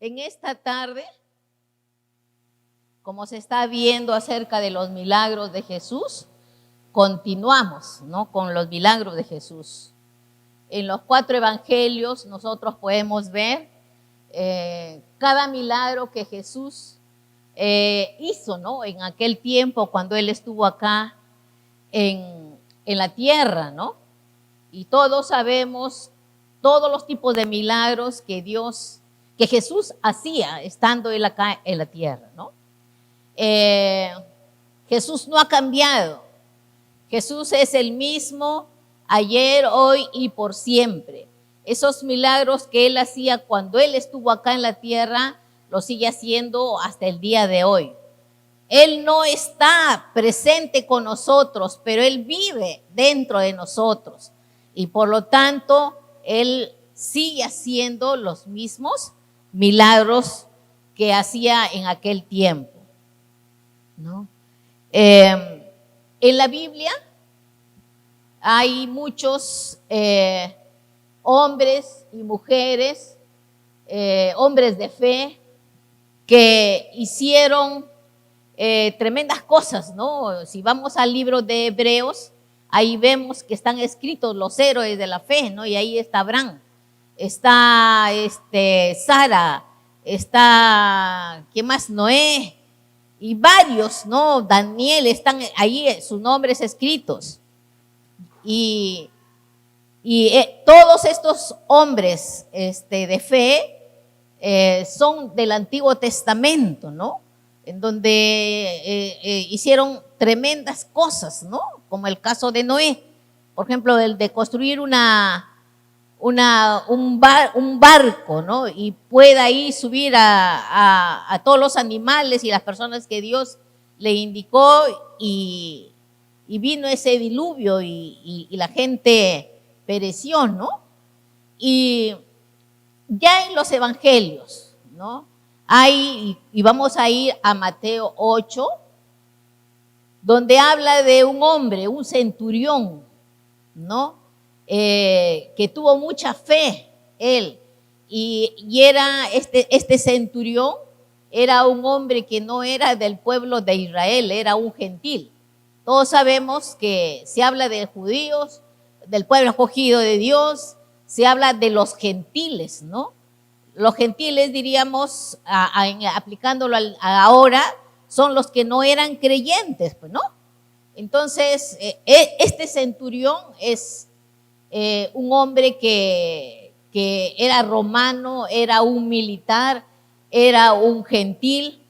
En esta tarde, como se está viendo acerca de los milagros de Jesús, continuamos, ¿no?, con los milagros de Jesús. En los 4 evangelios nosotros podemos ver cada milagro que Jesús hizo, ¿no?, en aquel tiempo cuando Él estuvo acá en la tierra, ¿no? Y todos sabemos todos los tipos de milagros que Jesús hacía estando Él acá en la tierra, ¿no? Jesús no ha cambiado. Jesús es el mismo ayer, hoy y por siempre. Esos milagros que Él hacía cuando Él estuvo acá en la tierra, los sigue haciendo hasta el día de hoy. Él no está presente con nosotros, pero Él vive dentro de nosotros. Y por lo tanto, Él sigue haciendo los mismos milagros que hacía en aquel tiempo, ¿no? En la Biblia hay muchos hombres y mujeres, hombres de fe, que hicieron tremendas cosas, ¿no? Si vamos al libro de Hebreos, ahí vemos que están escritos los héroes de la fe, ¿no? Y ahí está Abraham, está Sara, está, ¿quién más? Noé, y varios, ¿no? Daniel, están ahí sus nombres escritos. Y todos estos hombres de fe son del Antiguo Testamento, ¿no? En donde hicieron tremendas cosas, ¿no? Como el caso de Noé, por ejemplo, el de construir un barco, ¿no? Y pueda ahí subir a todos los animales y las personas que Dios le indicó, y vino ese diluvio y la gente pereció, ¿no? Y ya en los evangelios, ¿no?, y vamos a ir a Mateo 8, donde habla de un hombre, un centurión, ¿no?, que tuvo mucha fe él, y era este centurión era un hombre que no era del pueblo de Israel, era un gentil. Todos sabemos que se habla de judíos, del pueblo escogido de Dios, se habla de los gentiles, ¿no? Los gentiles, diríamos, aplicándolo ahora, son los que no eran creyentes, pues, ¿no? Entonces, este centurión es un hombre que era romano, era un militar, era un gentil.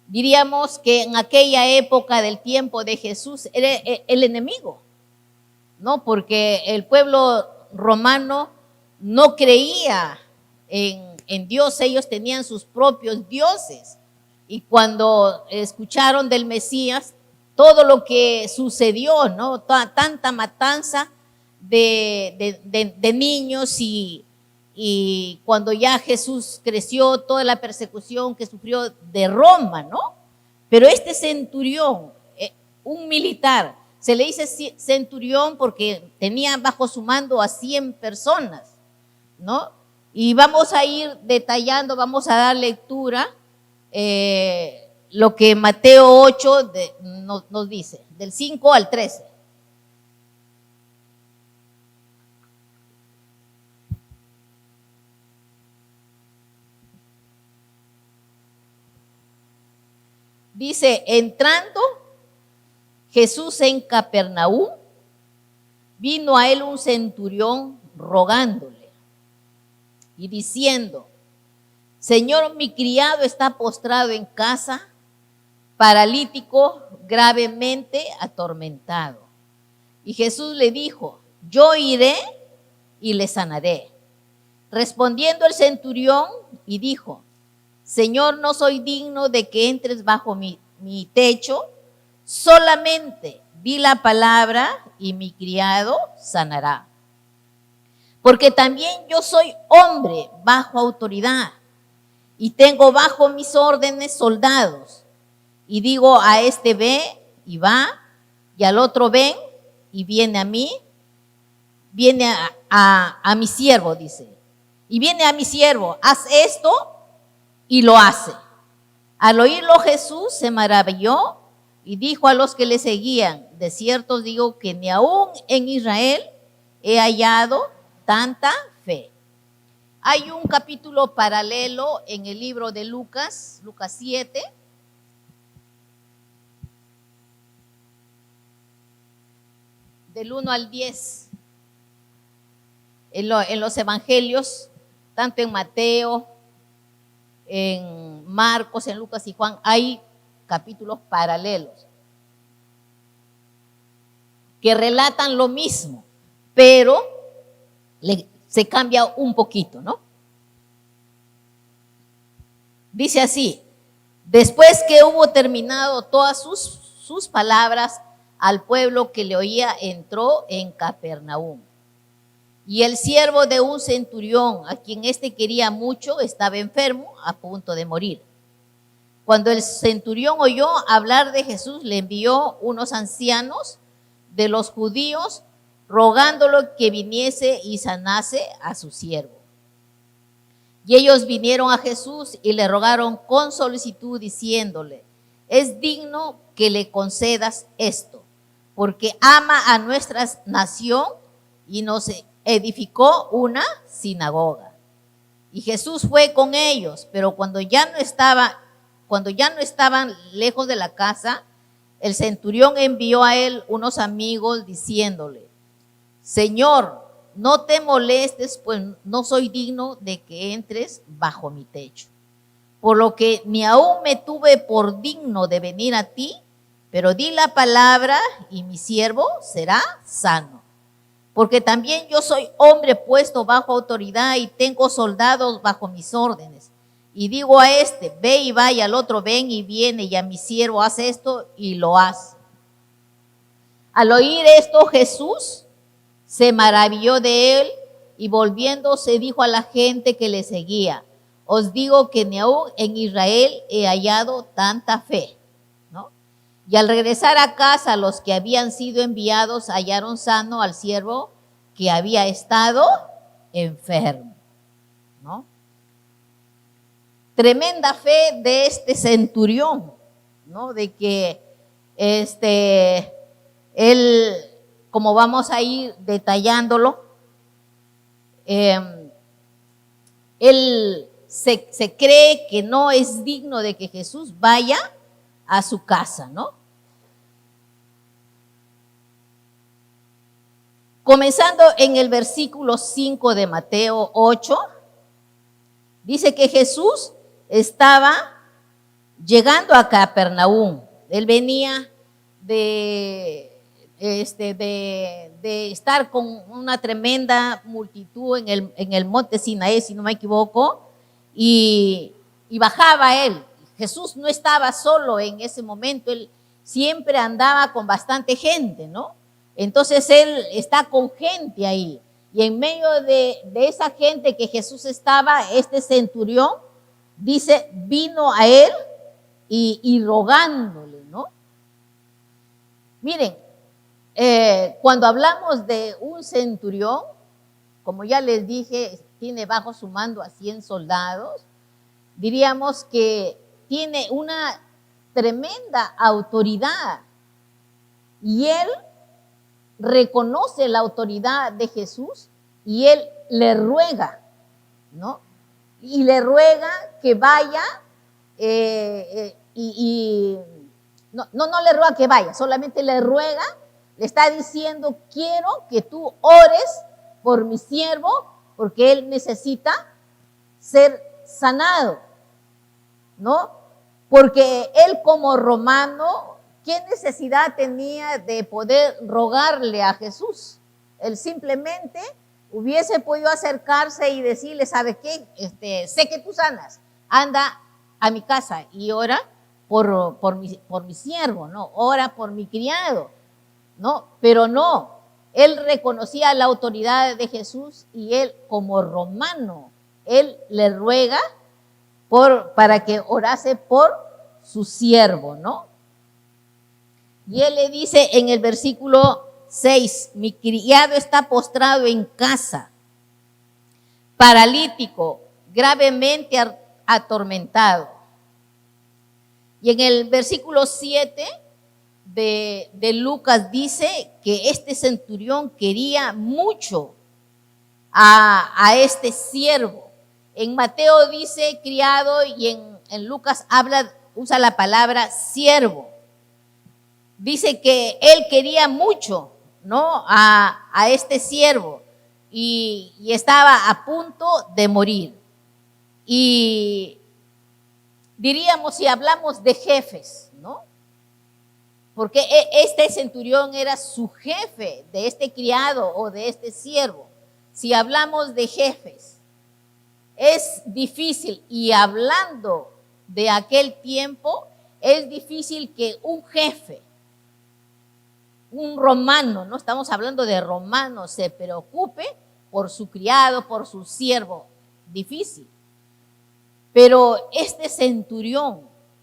Diríamos que en aquella época del tiempo de Jesús era el enemigo, ¿no? Porque el pueblo romano no creía en Dios, ellos tenían sus propios dioses. Y cuando escucharon del Mesías, todo lo que sucedió, ¿no?, tanta matanza de niños, y cuando ya Jesús creció, toda la persecución que sufrió de Roma, ¿no? Pero este centurión, un militar, se le dice centurión porque tenía bajo su mando a 100 personas, ¿no? Y vamos a ir detallando, vamos a dar lectura lo que Mateo 8 nos dice, del 5 al 13. Dice: entrando Jesús en Capernaum, vino a él un centurión rogándole y diciendo: Señor, mi criado está postrado en casa, paralítico, gravemente atormentado. Y Jesús le dijo: yo iré y le sanaré. Respondiendo el centurión y dijo: Señor, no soy digno de que entres bajo mi techo, solamente di la palabra y mi criado sanará. Porque también yo soy hombre bajo autoridad y tengo bajo mis órdenes soldados. Y digo a este ve y va, y al otro ven y viene a mí, viene a mi siervo, dice. Y viene a mi siervo, haz esto, y lo hace. Al oírlo Jesús se maravilló y dijo a los que le seguían, de cierto os digo que ni aún en Israel he hallado tanta fe. Hay un capítulo paralelo en el libro de Lucas, Lucas 7, del 1 al 10, en los evangelios, tanto en Mateo, en Marcos, en Lucas y Juan, hay capítulos paralelos que relatan lo mismo, pero se cambia un poquito, ¿no? Dice así: después que hubo terminado todas sus palabras al pueblo que le oía, entró en Capernaum. Y el siervo de un centurión, a quien éste quería mucho, estaba enfermo, a punto de morir. Cuando el centurión oyó hablar de Jesús, le envió unos ancianos de los judíos, rogándolo que viniese y sanase a su siervo. Y ellos vinieron a Jesús y le rogaron con solicitud, diciéndole: es digno que le concedas esto, porque ama a nuestra nación y nos edificó una sinagoga. Y Jesús fue con ellos, pero cuando ya no estaban lejos de la casa, el centurión envió a él unos amigos diciéndole: Señor, no te molestes, pues no soy digno de que entres bajo mi techo. Por lo que ni aún me tuve por digno de venir a ti, pero di la palabra y mi siervo será sano. Porque también yo soy hombre puesto bajo autoridad y tengo soldados bajo mis órdenes. Y digo a este, ve y vaya, al otro, ven y viene, y a mi siervo, haz esto, y lo hace. Al oír esto, Jesús se maravilló de él y volviéndose dijo a la gente que le seguía: os digo que ni aún en Israel he hallado tanta fe, ¿no? Y al regresar a casa, los que habían sido enviados hallaron sano al siervo que había estado enfermo, ¿no? Tremenda fe de este centurión, ¿no? De que él, como vamos a ir detallándolo, él se cree que no es digno de que Jesús vaya a su casa, ¿no? Comenzando en el versículo 5 de Mateo 8, dice que Jesús estaba llegando a Capernaum. Él venía de estar con una tremenda multitud en el monte Sinaí, si no me equivoco, y bajaba él. Jesús no estaba solo en ese momento, él siempre andaba con bastante gente, ¿no? Entonces él está con gente ahí. Y en medio de esa gente que Jesús estaba, este centurión, dice, vino a él y rogándole, ¿no? Miren, cuando hablamos de un centurión, como ya les dije, tiene bajo su mando a 100 soldados, diríamos que tiene una tremenda autoridad. Y él reconoce la autoridad de Jesús y él le ruega, ¿no? Y le ruega que vaya no le ruega que vaya, solamente le ruega, le está diciendo, quiero que tú ores por mi siervo porque él necesita ser sanado, ¿no? Porque él como romano, ¿qué necesidad tenía de poder rogarle a Jesús? Él simplemente hubiese podido acercarse y decirle, ¿sabe qué? Sé que tú sanas, anda a mi casa y ora por mi siervo, ¿no? Ora por mi criado, ¿no? Pero no, él reconocía la autoridad de Jesús y él como romano, él le ruega para que orase por su siervo, ¿no? Y él le dice en el versículo 6, mi criado está postrado en casa, paralítico, gravemente atormentado. Y en el versículo 7 de Lucas dice que este centurión quería mucho a este siervo. En Mateo dice criado y en Lucas usa la palabra siervo. Dice que él quería mucho, ¿no? a este siervo y estaba a punto de morir. Y diríamos, si hablamos de jefes, ¿no? Porque este centurión era su jefe de este criado o de este siervo. Si hablamos de jefes, es difícil, y hablando de aquel tiempo, es difícil que un jefe, un romano, no estamos hablando de romanos, se preocupe por su criado, por su siervo. Difícil. Pero este centurión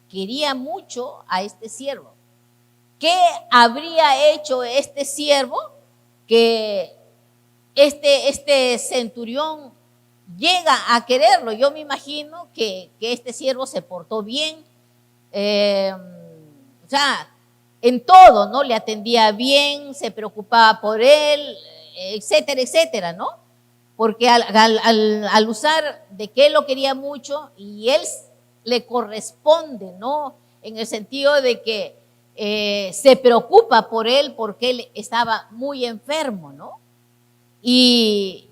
quería mucho a este siervo. ¿Qué habría hecho este siervo que este centurión llega a quererlo? Yo me imagino que este siervo se portó bien, o sea, en todo, ¿no? Le atendía bien, se preocupaba por él, etcétera, etcétera, ¿no? Porque al usar de que él lo quería mucho y él le corresponde, ¿no? En el sentido de que se preocupa por él porque él estaba muy enfermo, ¿no? Y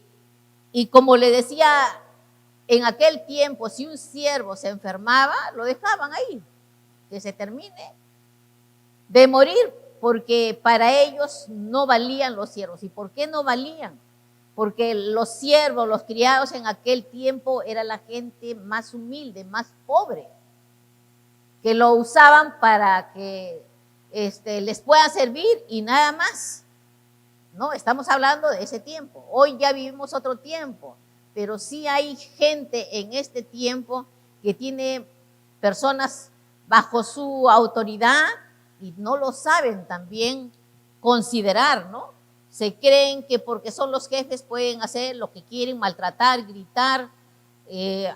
como le decía, en aquel tiempo, si un siervo se enfermaba, lo dejaban ahí, que se termine de morir, porque para ellos no valían los siervos. ¿Y por qué no valían? Porque los siervos, los criados en aquel tiempo era la gente más humilde, más pobre, que lo usaban para que les puedan servir y nada más. No, estamos hablando de ese tiempo. Hoy ya vivimos otro tiempo, pero sí hay gente en este tiempo que tiene personas bajo su autoridad y no lo saben también considerar, ¿no? Se creen que porque son los jefes pueden hacer lo que quieren, maltratar, gritar,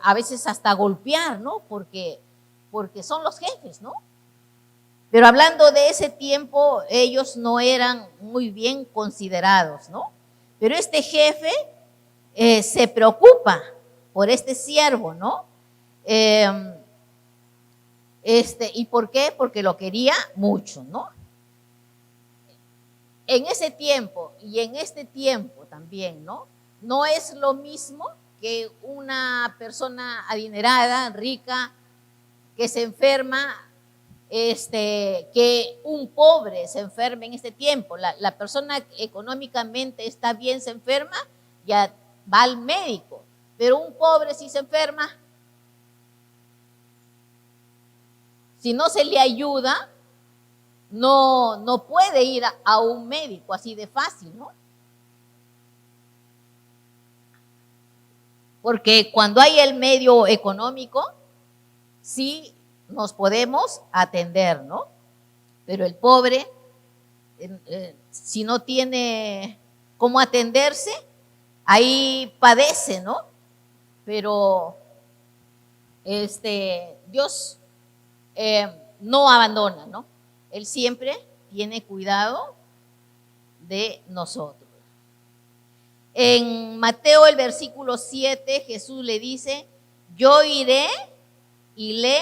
a veces hasta golpear, ¿no? Porque son los jefes, ¿no? Pero hablando de ese tiempo, ellos no eran muy bien considerados, ¿no? Pero este jefe se preocupa por este siervo, ¿no? ¿Y por qué? Porque lo quería mucho, ¿no? En ese tiempo y en este tiempo también, ¿no? No es lo mismo que una persona adinerada, rica, que se enferma, que un pobre se enferme en este tiempo. La persona económicamente está bien, se enferma, ya va al médico. Pero un pobre, si se enferma, si no se le ayuda, no puede ir a un médico así de fácil, ¿no? Porque cuando hay el medio económico, sí nos podemos atender, ¿no? Pero el pobre, si no tiene cómo atenderse, ahí padece, ¿no? Pero Dios no abandona, ¿no? Él siempre tiene cuidado de nosotros. En Mateo el versículo 7, Jesús le dice, yo iré y le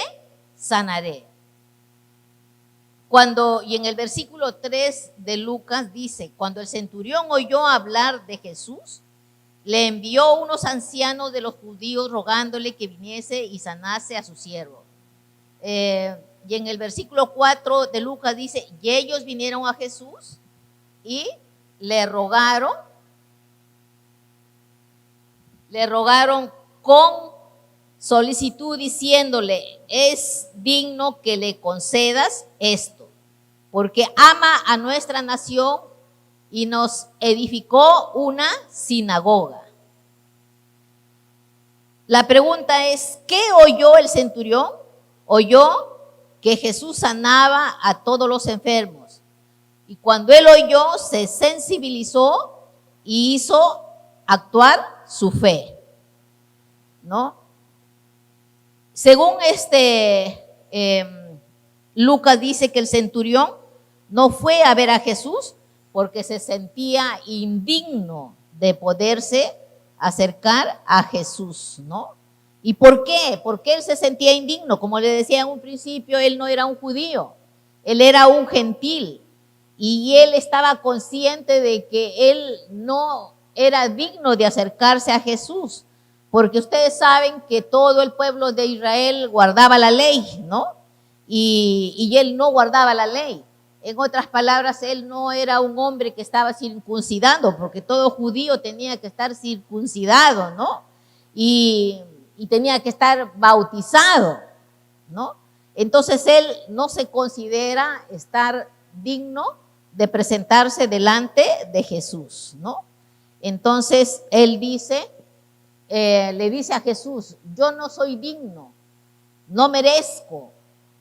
sanaré. Y en el versículo 3 de Lucas dice, cuando el centurión oyó hablar de Jesús, le envió unos ancianos de los judíos rogándole que viniese y sanase a su siervo. Y en el versículo 4 de Lucas dice, y ellos vinieron a Jesús y le rogaron con solicitud diciéndole, es digno que le concedas esto, porque ama a nuestra nación y nos edificó una sinagoga. La pregunta es, ¿qué oyó el centurión? Oyó que Jesús sanaba a todos los enfermos. Y cuando él oyó, se sensibilizó y hizo actuar su fe. ¿no? Según Lucas dice que el centurión no fue a ver a Jesús porque se sentía indigno de poderse acercar a Jesús, ¿no? ¿Y por qué? Porque él se sentía indigno. Como le decía en un principio, él no era un judío, él era un gentil. Y él estaba consciente de que él no era digno de acercarse a Jesús. Porque ustedes saben que todo el pueblo de Israel guardaba la ley, ¿no? Y él no guardaba la ley. En otras palabras, él no era un hombre que estaba circuncidado, porque todo judío tenía que estar circuncidado, ¿no? Y tenía que estar bautizado, ¿no? Entonces él no se considera estar digno de presentarse delante de Jesús, ¿no? Entonces él dice, le dice a Jesús, yo no soy digno, no merezco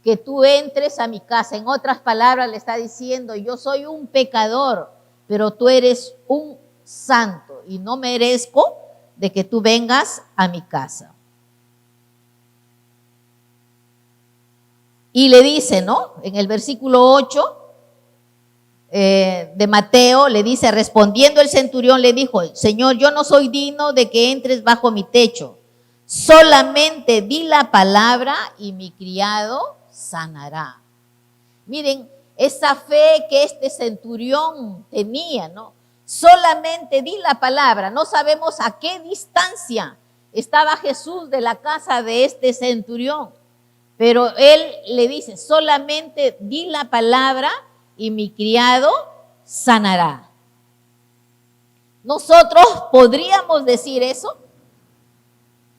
que tú entres a mi casa. En otras palabras le está diciendo, yo soy un pecador, pero tú eres un santo y no merezco de que tú vengas a mi casa. Y le dice, ¿no? En el versículo 8 de Mateo, le dice, respondiendo el centurión, le dijo, Señor, yo no soy digno de que entres bajo mi techo. Solamente di la palabra y mi criado sanará. Miren, esa fe que este centurión tenía, ¿no? Solamente di la palabra. No sabemos a qué distancia estaba Jesús de la casa de este centurión, pero él le dice, solamente di la palabra y mi criado sanará. Nosotros podríamos decir eso.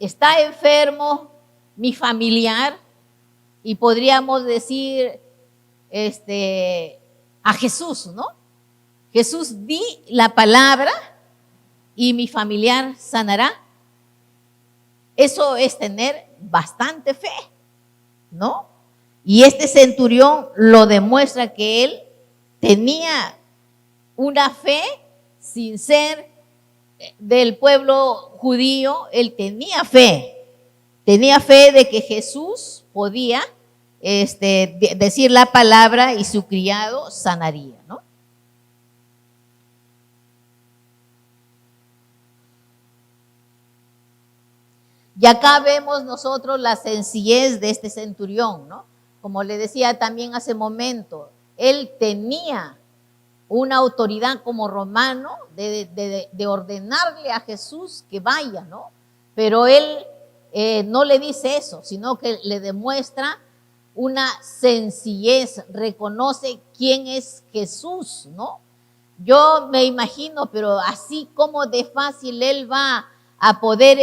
Está enfermo mi familiar y podríamos decir a Jesús, ¿no? Jesús, di la palabra y mi familiar sanará. Eso es tener bastante fe, ¿no? Y este centurión lo demuestra que él tenía una fe sin ser del pueblo judío. Él tenía fe de que Jesús podía decir la palabra y su criado sanaría, ¿no? Y acá vemos nosotros la sencillez de este centurión, ¿no? Como le decía también hace momento, él tenía una autoridad como romano de ordenarle a Jesús que vaya, ¿no? Pero él no le dice eso, sino que le demuestra una sencillez, reconoce quién es Jesús, ¿no? Yo me imagino, pero así como de fácil él va a poder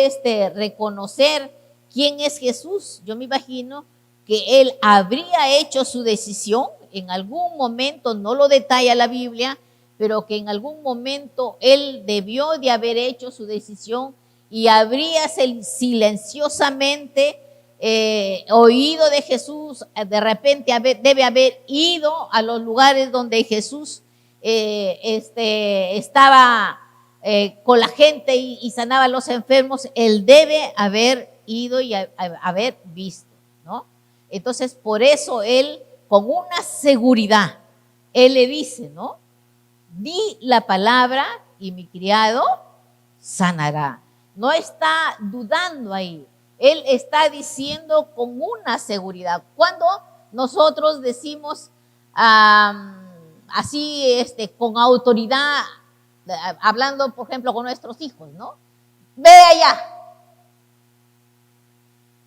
reconocer quién es Jesús, yo me imagino que él habría hecho su decisión en algún momento, no lo detalla la Biblia, pero que en algún momento él debió de haber hecho su decisión y habría silenciosamente oído de Jesús. De repente debe haber ido a los lugares donde Jesús estaba con la gente y sanaba a los enfermos. Él debe haber ido y haber visto, ¿no? Entonces, por eso él, con una seguridad, él le dice, ¿no? Di la palabra y mi criado sanará. No está dudando ahí. Él está diciendo con una seguridad. Cuando nosotros decimos así, con autoridad, hablando, por ejemplo, con nuestros hijos, ¿no? Ve allá,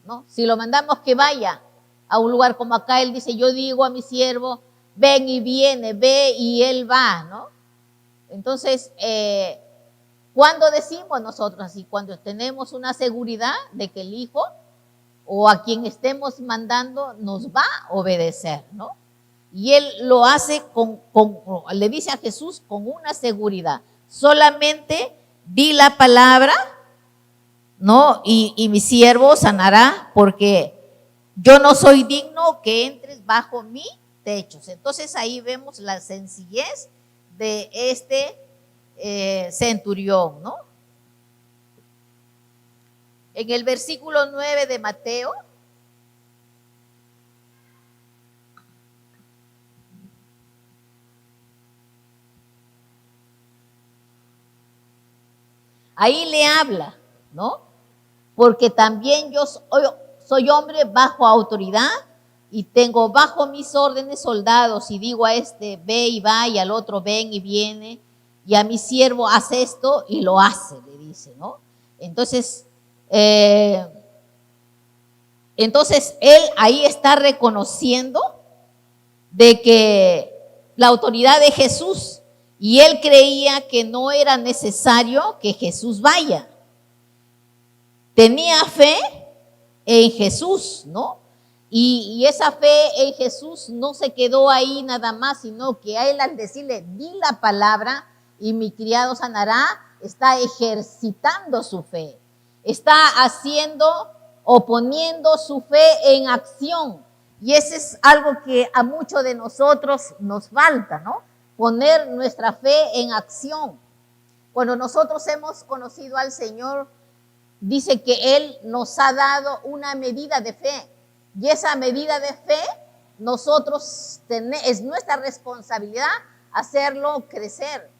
¿no? Si lo mandamos que vaya a un lugar como acá, él dice, yo digo a mi siervo, ven y viene, ve y él va, ¿no? Entonces, ¿cuándo decimos nosotros así? Cuando tenemos una seguridad de que el hijo o a quien estemos mandando nos va a obedecer, ¿no? Y él lo hace le dice a Jesús con una seguridad. Solamente di la palabra, ¿no? Y mi siervo sanará, porque yo no soy digno que entres bajo mi techo. Entonces ahí vemos la sencillez de este centurión, ¿no? En el versículo 9 de Mateo, ahí le habla, ¿no? Porque también yo soy hombre bajo autoridad y tengo bajo mis órdenes soldados, y digo a este, ve y va, y al otro, ven y viene, y a mi siervo, haz esto, y lo hace, le dice, ¿no? Entonces, él ahí está reconociendo de que la autoridad de Jesús, y él creía que no era necesario que Jesús vaya. Tenía fe en Jesús, ¿no? Y esa fe en Jesús no se quedó ahí nada más, sino que a él, al decirle, di la palabra y mi criado sanará, está ejercitando su fe. Está haciendo o poniendo su fe en acción. Y ese es algo que a muchos de nosotros nos falta, ¿no? Poner nuestra fe en acción. Cuando nosotros hemos conocido al Señor, dice que Él nos ha dado una medida de fe. Y esa medida de fe, nosotros es nuestra responsabilidad hacerlo crecer.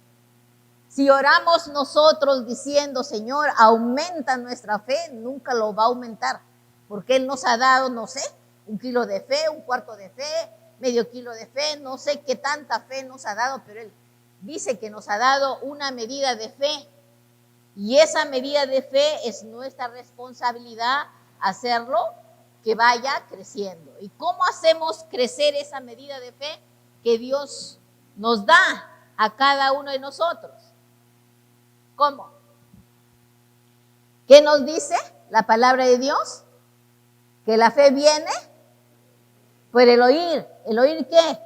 Si oramos nosotros diciendo, Señor, aumenta nuestra fe, nunca lo va a aumentar. Porque Él nos ha dado, no sé, 1 kilo de fe, 1/4 de fe, medio kilo de fe, no sé qué tanta fe nos ha dado, pero Él dice que nos ha dado una medida de fe. Y esa medida de fe es nuestra responsabilidad hacerlo que vaya creciendo. ¿Y cómo hacemos crecer esa medida de fe que Dios nos da a cada uno de nosotros? ¿Cómo? ¿Qué nos dice la palabra de Dios? Que la fe viene por el oír. ¿El oír qué?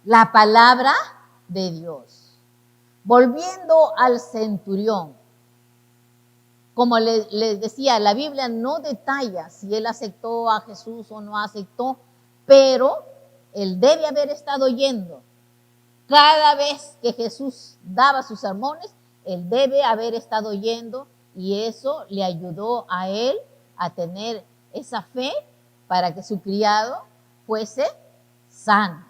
La palabra de Dios. Volviendo al centurión, como les decía, la Biblia no detalla si él aceptó a Jesús o no aceptó, pero él debe haber estado yendo. Cada vez que Jesús daba sus sermones, él debe haber estado yendo, y eso le ayudó a él a tener esa fe para que su criado fuese sano.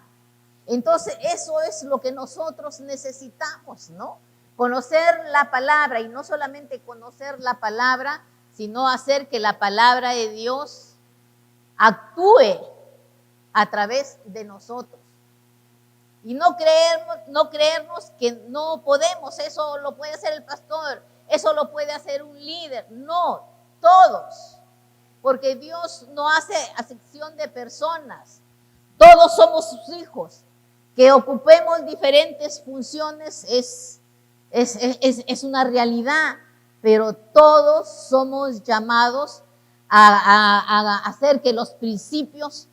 Entonces, eso es lo que nosotros necesitamos, ¿no? Conocer la palabra, y no solamente conocer la palabra, sino hacer que la palabra de Dios actúe a través de nosotros. Y no creernos que no podemos, eso lo puede hacer el pastor, eso lo puede hacer un líder. No, todos, porque Dios no hace acepción de personas. Todos somos sus hijos. Que ocupemos diferentes funciones es una realidad, pero todos somos llamados a hacer que los principios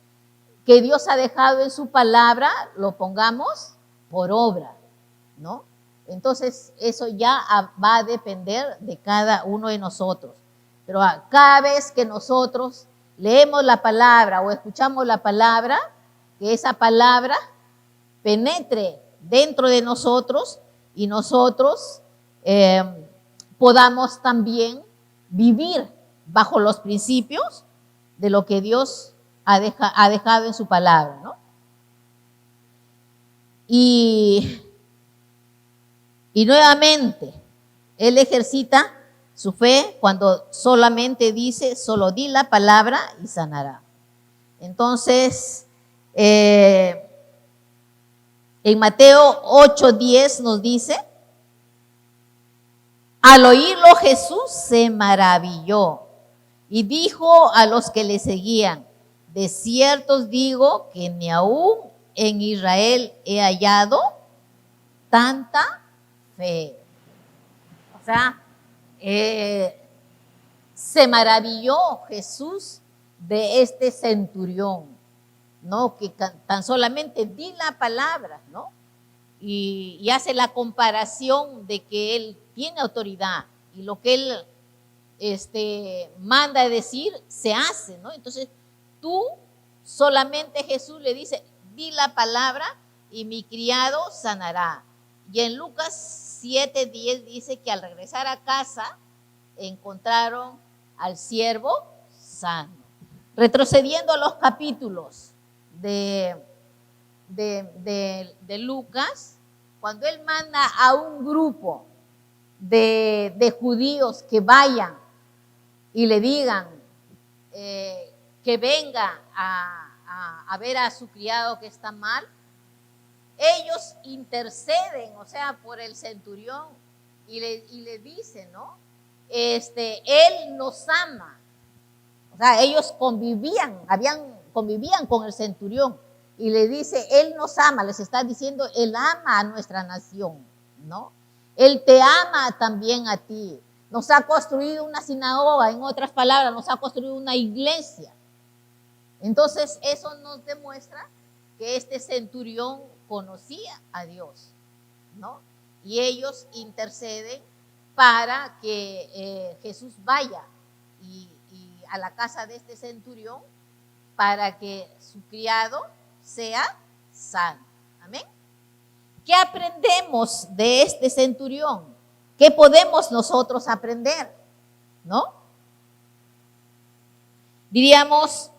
que Dios ha dejado en su palabra lo pongamos por obra, ¿no? Entonces, eso ya va a depender de cada uno de nosotros. Pero cada vez que nosotros leemos la palabra o escuchamos la palabra, que esa palabra penetre dentro de nosotros y nosotros podamos también vivir bajo los principios de lo que Dios ha dejado en su palabra, ¿no? Y nuevamente, él ejercita su fe cuando solamente dice, solo di la palabra y sanará. Entonces, en Mateo 8:10 nos dice, al oírlo Jesús se maravilló y dijo a los que le seguían, de cierto os digo que ni aún en Israel he hallado tanta fe. O sea, se maravilló Jesús de este centurión, ¿no? Que tan solamente di la palabra, ¿no? Y hace la comparación de que él tiene autoridad y lo que él manda decir se hace, ¿no? Entonces tú solamente, Jesús le dice, di la palabra y mi criado sanará. Y en Lucas 7:10 dice que al regresar a casa, encontraron al siervo sano. Retrocediendo a los capítulos de Lucas, cuando él manda a un grupo de judíos que vayan y le digan que venga a ver a su criado que está mal, ellos interceden, o sea, por el centurión y le dicen, ¿no? Él nos ama. O sea, ellos convivían con el centurión y le dice, él nos ama, les está diciendo, él ama a nuestra nación, ¿no? Él te ama también a ti. Nos ha construido una sinagoga, en otras palabras, nos ha construido una iglesia. Entonces, eso nos demuestra que este centurión conocía a Dios, ¿no? Y ellos interceden para que Jesús vaya y a la casa de este centurión para que su criado sea sano. Amén. ¿Qué aprendemos de este centurión? ¿Qué podemos nosotros aprender? ¿No? Diríamos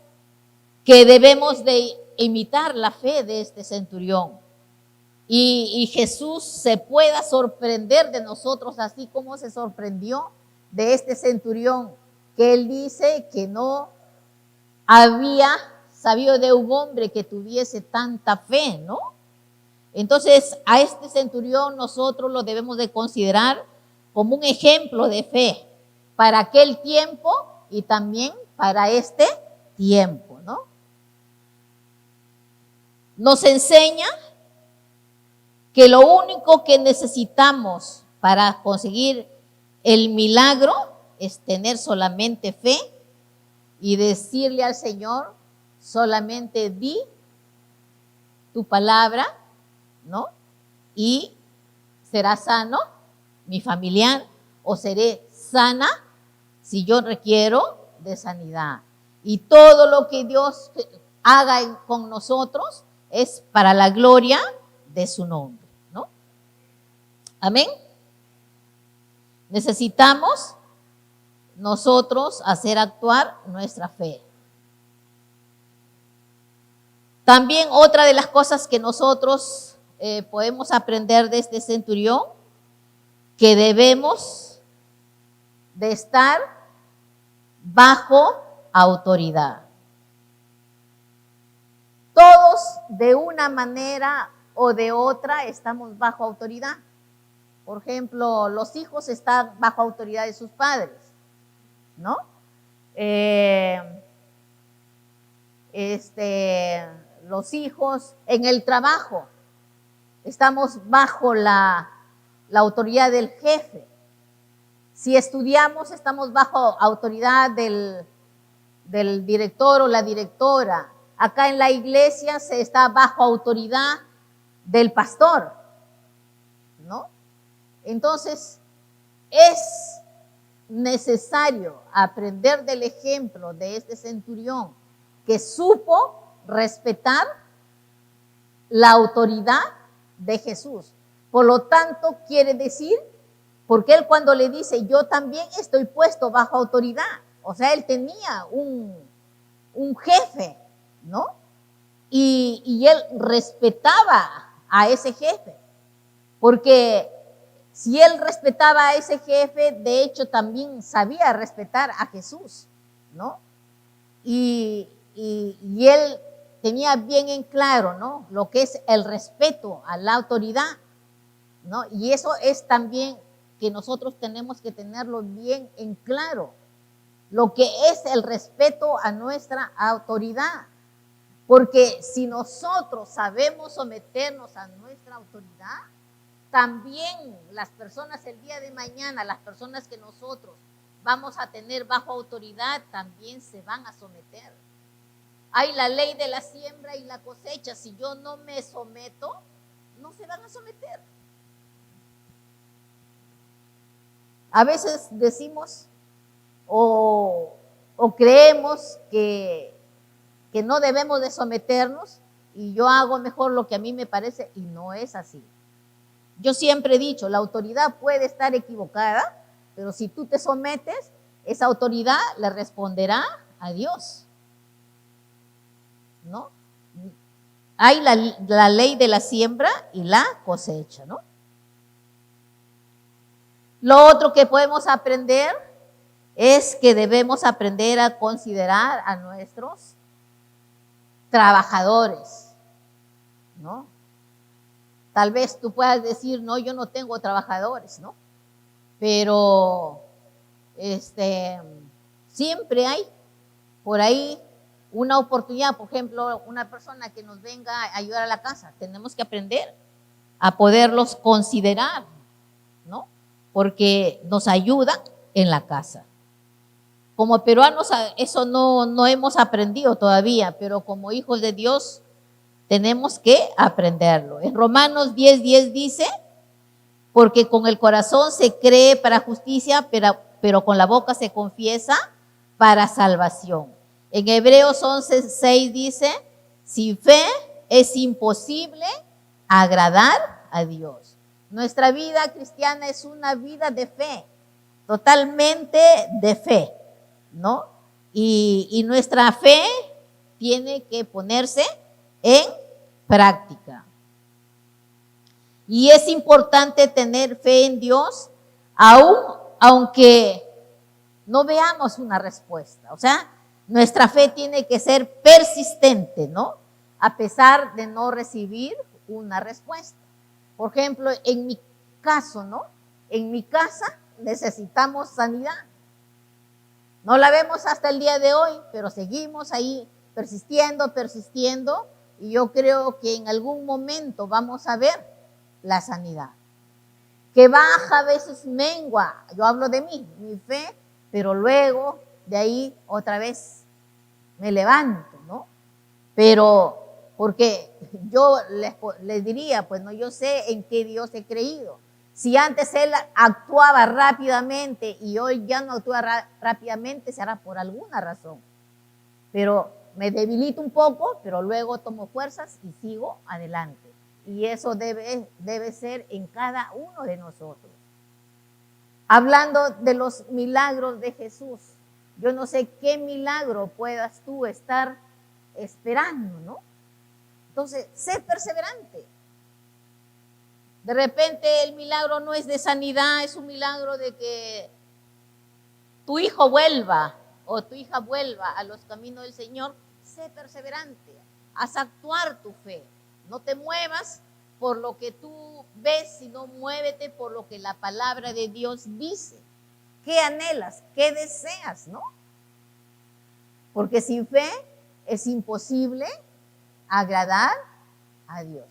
que debemos de imitar la fe de este centurión y Jesús se pueda sorprender de nosotros así como se sorprendió de este centurión, que él dice que no había sabido de un hombre que tuviese tanta fe, ¿no? Entonces, a este centurión nosotros lo debemos de considerar como un ejemplo de fe para aquel tiempo y también para este tiempo, ¿no? Nos enseña que lo único que necesitamos para conseguir el milagro es tener solamente fe y decirle al Señor, solamente di tu palabra, ¿no? Y será sano mi familiar o seré sana si yo requiero de sanidad. Y todo lo que Dios haga con nosotros es para la gloria de su nombre, ¿no? Amén. Necesitamos nosotros hacer actuar nuestra fe. También otra de las cosas que nosotros podemos aprender de este centurión, que debemos de estar bajo autoridad. Todos de una manera o de otra estamos bajo autoridad. Por ejemplo, los hijos están bajo autoridad de sus padres, ¿no? Los hijos en el trabajo estamos bajo la autoridad del jefe. Si estudiamos, estamos bajo autoridad del director o la directora. Acá en la iglesia se está bajo autoridad del pastor, ¿no? Entonces, es necesario aprender del ejemplo de este centurión que supo respetar la autoridad de Jesús. Por lo tanto, quiere decir, porque él cuando le dice, yo también estoy puesto bajo autoridad, o sea, él tenía un jefe, ¿no? Y él respetaba a ese jefe, porque si él respetaba a ese jefe, de hecho también sabía respetar a Jesús, ¿no? Y él tenía bien en claro, ¿no? Lo que es el respeto a la autoridad, ¿no? Y eso es también que nosotros tenemos que tenerlo bien en claro, lo que es el respeto a nuestra autoridad. Porque si nosotros sabemos someternos a nuestra autoridad, también las personas el día de mañana, las personas que nosotros vamos a tener bajo autoridad, también se van a someter. Hay la ley de la siembra y la cosecha. Si yo no me someto, no se van a someter. A veces decimos o creemos que no debemos de someternos y yo hago mejor lo que a mí me parece, y no es así. Yo siempre he dicho, la autoridad puede estar equivocada, pero si tú te sometes, esa autoridad le responderá a Dios, ¿no? Hay la ley de la siembra y la cosecha, ¿no? Lo otro que podemos aprender es que debemos aprender a considerar a nuestros trabajadores, ¿no? Tal vez tú puedas decir, no, yo no tengo trabajadores, ¿no? Pero siempre hay por ahí una oportunidad, por ejemplo, una persona que nos venga a ayudar a la casa. Tenemos que aprender a poderlos considerar, ¿no? Porque nos ayuda en la casa. Como peruanos eso no hemos aprendido todavía, pero como hijos de Dios tenemos que aprenderlo. En Romanos 10:10 dice, porque con el corazón se cree para justicia, pero con la boca se confiesa para salvación. En Hebreos 11:6 dice, sin fe es imposible agradar a Dios. Nuestra vida cristiana es una vida de fe, totalmente de fe, ¿no? Y nuestra fe tiene que ponerse en práctica. Y es importante tener fe en Dios, aunque no veamos una respuesta. O sea, nuestra fe tiene que ser persistente, ¿no? A pesar de no recibir una respuesta. Por ejemplo, en mi caso, ¿no? En mi casa necesitamos sanidad. No la vemos hasta el día de hoy, pero seguimos ahí persistiendo, y yo creo que en algún momento vamos a ver la sanidad. Que baja, a veces mengua, yo hablo de mí, mi fe, pero luego de ahí otra vez me levanto, ¿no? Pero porque yo les diría, pues no, yo sé en qué Dios he creído. Si antes Él actuaba rápidamente y hoy ya no actúa rápidamente, será por alguna razón. Pero me debilito un poco, pero luego tomo fuerzas y sigo adelante. Y eso debe ser en cada uno de nosotros. Hablando de los milagros de Jesús, yo no sé qué milagro puedas tú estar esperando, ¿no? Entonces, sé perseverante. De repente el milagro no es de sanidad, es un milagro de que tu hijo vuelva o tu hija vuelva a los caminos del Señor. Sé perseverante, haz actuar tu fe. No te muevas por lo que tú ves, sino muévete por lo que la palabra de Dios dice. ¿Qué anhelas? ¿Qué deseas? ¿No? Porque sin fe es imposible agradar a Dios.